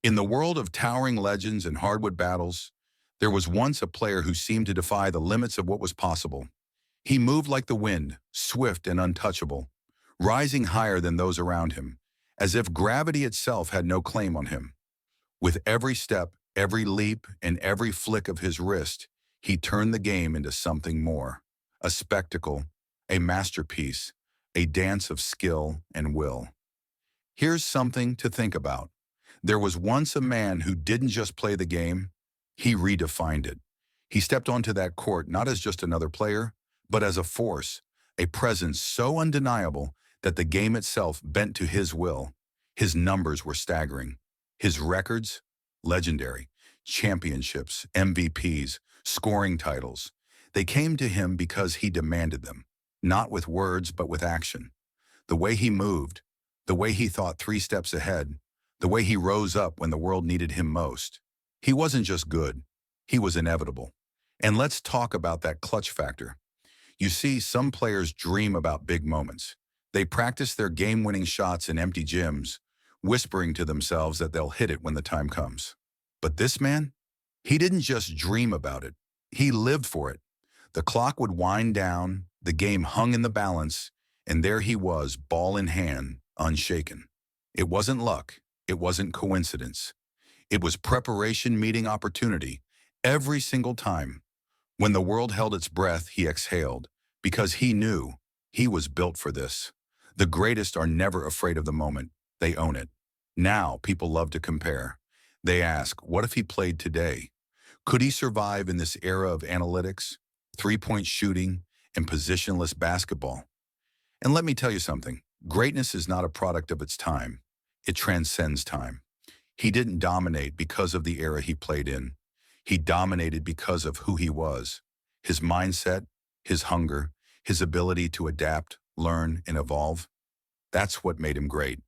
In the world of towering legends and hardwood battles, there was once a player who seemed to defy the limits of what was possible. He moved like the wind, swift and untouchable, rising higher than those around him, as if gravity itself had no claim on him. With every step, every leap, and every flick of his wrist, he turned the game into something more. A spectacle, a masterpiece, a dance of skill and will. Here's something to think about. There was once a man who didn't just play the game, he redefined it. He stepped onto that court not as just another player, but as a force, a presence so undeniable that the game itself bent to his will. His numbers were staggering. His records, legendary. Championships, MVPs, scoring titles. They came to him because he demanded them, not with words but with action. The way he moved, the way he thought 3 steps ahead, the way he rose up when the world needed him most. He wasn't just good, he was inevitable. And let's talk about that clutch factor. You see, some players dream about big moments. They practice their game-winning shots in empty gyms, whispering to themselves that they'll hit it when the time comes. But this man? He didn't just dream about it. He lived for it. The clock would wind down, the game hung in the balance, and there he was, ball in hand, unshaken. It wasn't luck. It wasn't coincidence. It was preparation meeting opportunity. Every single time. When the world held its breath, he exhaled, because he knew he was built for this. The greatest are never afraid of the moment. They own it. Now, people love to compare. They ask, what if he played today? Could he survive in this era of analytics, three-point shooting, and positionless basketball? And let me tell you something. Greatness is not a product of its time. It transcends time. He didn't dominate because of the era he played in. He dominated because of who he was. His mindset, his hunger, his ability to adapt, learn, and evolve. That's what made him great.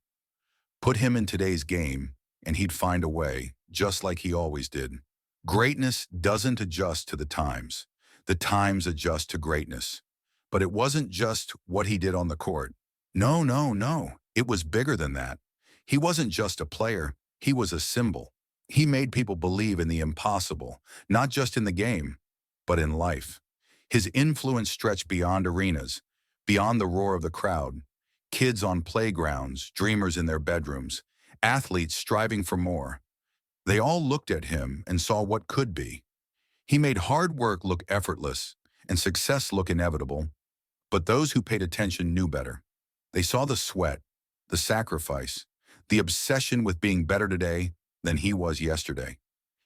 Put him in today's game, and he'd find a way, just like he always did. Greatness doesn't adjust to the times. The times adjust to greatness. But it wasn't just what he did on the court. No, no, no. It was bigger than that. He wasn't just a player. He was a symbol. He made people believe in the impossible, not just in the game, but in life. His influence stretched beyond arenas, beyond the roar of the crowd. Kids on playgrounds, dreamers in their bedrooms, athletes striving for more. They all looked at him and saw what could be. He made hard work look effortless and success look inevitable. But those who paid attention knew better. They saw the sweat, the sacrifice, the obsession with being better today than he was yesterday.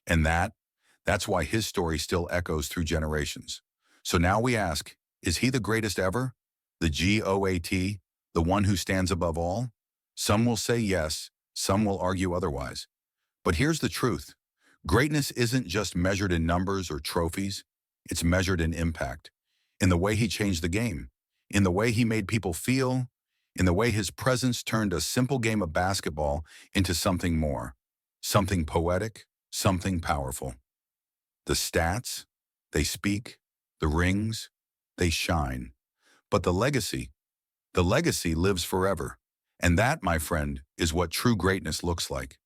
And that's why his story still echoes through generations. So now we ask, is he the greatest ever? The GOAT, the one who stands above all? Some will say yes, some will argue otherwise. But here's the truth. Greatness isn't just measured in numbers or trophies. It's measured in impact, in the way he changed the game, in the way he made people feel, in the way his presence turned a simple game of basketball into something more, something poetic, something powerful. The stats, they speak, the rings, they shine. But the legacy lives forever. And that, my friend, is what true greatness looks like.